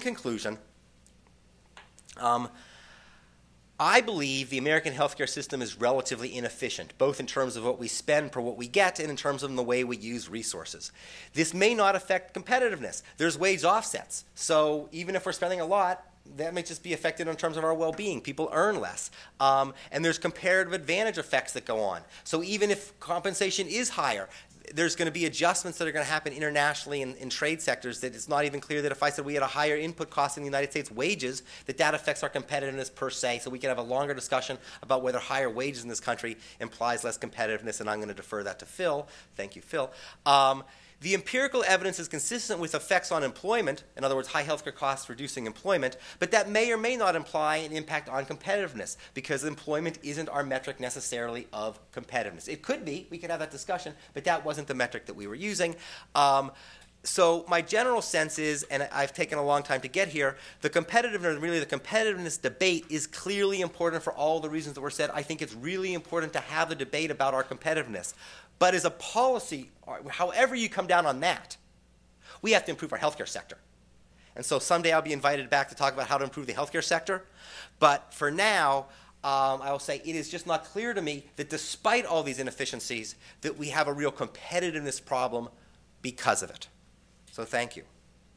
in conclusion, I believe the American healthcare system is relatively inefficient, both in terms of what we spend per what we get and in terms of the way we use resources. This may not affect competitiveness. There's wage offsets. So even if we're spending a lot, that may just be affected in terms of our well-being. People earn less. And there's comparative advantage effects that go on. So even if compensation is higher, there's going to be adjustments that are going to happen internationally in trade sectors that it's not even clear that if I said we had a higher input cost in the United States wages, that affects our competitiveness per se. So we can have a longer discussion about whether higher wages in this country implies less competitiveness, and I'm going to defer that to Phil. Thank you, Phil. The empirical evidence is consistent with effects on employment, in other words, high healthcare costs reducing employment, but that may or may not imply an impact on competitiveness because employment isn't our metric necessarily of competitiveness. It could be, we could have that discussion, but that wasn't the metric that we were using. So my general sense is, and I've taken a long time to get here, the competitiveness debate is clearly important for all the reasons that were said. I think it's really important to have the debate about our competitiveness. But as a policy, however you come down on that, we have to improve our healthcare sector. And so someday I'll be invited back to talk about how to improve the healthcare sector. But for now, I will say it is just not clear to me that despite all these inefficiencies, that we have a real competitiveness problem because of it. So thank you.